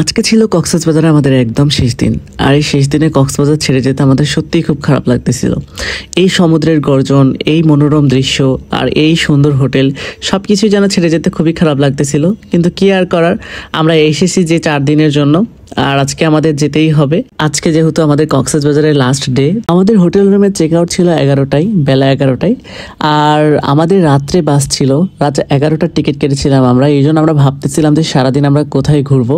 আজকে ছিল কক্সবাজারে আমাদের একদম শেষ দিন। আর এই শেষ দিনে কক্সবাজার ছেড়ে যেতে আমাদের সত্যিই খুব খারাপ লাগতেছিল। এই সমুদ্রের গর্জন, এই মনোরম দৃশ্য আর এই সুন্দর হোটেল সবকিছু যেন ছেড়ে যেতে খুবই খারাপ লাগতেছিল, কিন্তু কি আর করার, আমরা এসেছি যে 4 দিনের জন্য, আর আজকে আমাদের যেতেই হবে। আজকে যেহেতু আমাদের কক্সবাজারের লাস্ট ডে, আমাদের হোটেল রুমের চেক আউট ছিল 11টায়, বেলা 11টায়। আর আমাদের রাত্রে বাস ছিল, রাত 11টার টিকিট কেটেছিলাম আমরা। এই জন্য আমরা ভাবতেছিলাম যে সারাদিন আমরা কোথায় ঘুরবো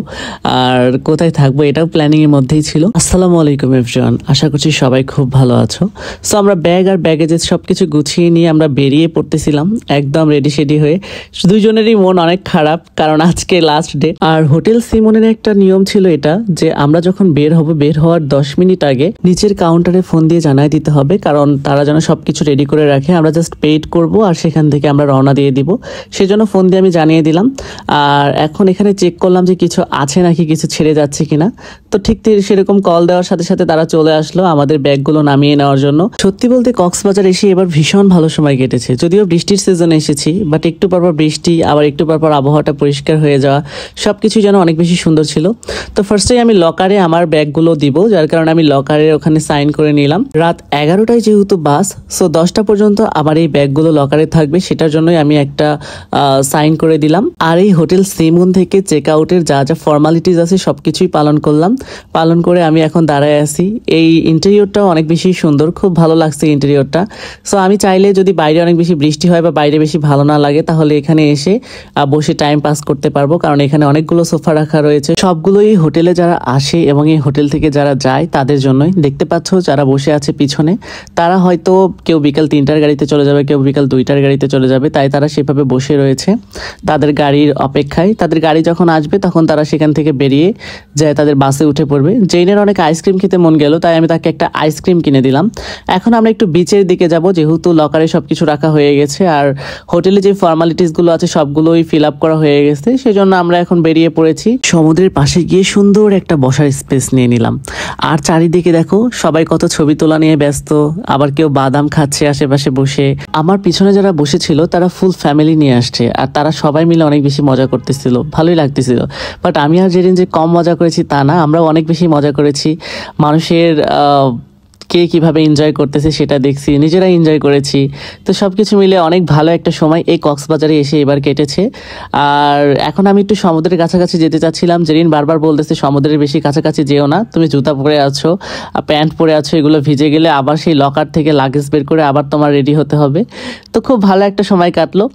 আর কোথায় থাকবো, এটাও প্ল্যানিং এর মধ্যেই ছিল। আসসালামু আলাইকুম এভরিওয়ান, আশা করছি সবাই খুব ভালো আছো। সো আমরা ব্যাগ আর ব্যাগেজেস সবকিছু গুছিয়ে নিয়ে আমরা বেরিয়ে পড়তেছিলাম একদম রেডি শেডি হয়ে। দুইজনেরই মন অনেক খারাপ, কারণ আজকে লাস্ট ডে। আর হোটেল সিমনের একটা নিয়ম ছিল এটা যে আমরা যখন বের হব, বের হওয়ার 10 মিনিট আগে নিচের কাউন্টারে ফোন দিয়ে জানাই দিতে হবে, কারণ তারা যেন সবকিছু রেডি করে রাখে। আমরা জাস্ট পেইড করব আর সেখান থেকে আমরা রওনা দিয়ে দিব। সেজন্য ফোন দিয়ে আমি জানিয়ে দিলাম। আর এখন এখানে চেক করলাম যে কিছু আছে নাকি, কিছু ছেড়ে যাচ্ছে কিনা। তো ঠিক সেরকম কল দেওয়ার সাথে সাথে তারা চলে আসলো আমাদের ব্যাগগুলো নামিয়ে নেওয়ার জন্য। সত্যি বলতে কক্সবাজার এসে এবার ভীষণ ভালো সময় কেটেছে। যদিও বৃষ্টির সিজনে এসেছি, বাট একটু পরপর বৃষ্টি, আবার একটু পরপর আবহাওয়াটা পরিষ্কার হয়ে যাওয়া, সবকিছু যেন অনেক বেশি সুন্দর ছিল। তো ফার্স্টেই আমি লকারে আমার ব্যাগগুলো দিব, যার কারণে আমি লকারের ওখানে সাইন করে নিলাম। রাত 11টায় যেহেতু বাস, সো 10টা পর্যন্ত আমার এই ব্যাগগুলো লকারে থাকবে, সেটার জন্যই আমি একটা সাইন করে দিলাম। আর এই হোটেল সিমুন থেকে চেক আউটের যা যা ফর্মালিটিস আছে সবকিছুই পালন করলাম। পালন করে আমি এখন দাঁড়ায় আছি। এই ইন্টেরিয়রটাও অনেক বেশি সুন্দর, খুব ভালো লাগছে ইন্টেরিয়রটা। সো আমি চাইলে যদি বাইরে অনেক বেশি বৃষ্টি হয় বা বাইরে বেশি ভালো না লাগে, তাহলে এখানে এসে বসে টাইম পাস করতে পারবো, কারণ এখানে অনেকগুলো সোফা রাখা রয়েছে। সবগুলোই হোটেলে যারা আসে এবং এই হোটেল থেকে যারা যায় তাদের জন্যই। দেখতে পাচ্ছ যারা বসে আছে পিছনে, তারা হয়তো কেউ বিকাল 3টার গাড়িতে চলে যাবে, কেউ বিকাল 2টার গাড়িতে চলে যাবে, তাই তারা সেভাবে বসে রয়েছে তাদের গাড়ির অপেক্ষায়। তাদের গাড়ি যখন আসবে তখন তারা সেখান থেকে বেরিয়ে যায়, তাদের বাসে উঠে পড়বে। জেইনের অনেক আইসক্রিম খেতে মন গেল, তাই আমি তাকে একটা আইসক্রিম কিনে দিলাম। এখন আমরা একটু বিচের দিকে যাব, যেহেতু লকারে সবকিছু রাখা হয়ে গেছে আর হোটেলে যে ফর্মালিটিসগুলো আছে সবগুলোই ফিল আপ করা হয়ে গেছে, সেজন্য আমরা এখন বেরিয়ে পড়েছি। সমুদ্রের পাশে গিয়ে সুন্দর একটা বসার স্পেস নিয়ে নিলাম। আর চারিদিকে দেখো সবাই কত ছবি তোলা নিয়ে ব্যস্ত, আবার কেউ বাদাম খাচ্ছে আশেপাশে বসে। আমার পিছনে যারা বসেছিল তারা ফুল ফ্যামিলি নিয়ে আসছে, আর তারা সবাই মিলে অনেক বেশি মজা করতেছিল, ভালোই লাগতেছিল। বাট আমি আর যেদিন যে কম মজা করেছি তা না, আমরা অনেক বেশি মজা করেছি। মানুষের কে কিভাবে এনজয় করতেছে সেটা দেখছি, নিজেরা এনজয় করেছি। তো সবকিছু মিলে অনেক ভালো একটা সময় এই কক্সবাজারে এসে এবার কেটেছে। আর এখন আমি একটু সমুদ্রের কাছাকাছি যেতে চাচ্ছিলাম। জেরিন বারবার বলতেছে সমুদ্রের বেশি কাছাকাছি যেও না, তুমি জুতা পরে আছো, প্যান্ট পরে আছো, এগুলো ভিজে গেলে আবার সেই লকার থেকে লাগেজ বের করে আবার তোমার রেডি হতে হবে। তো খুব ভালো একটা সময় কাটলো।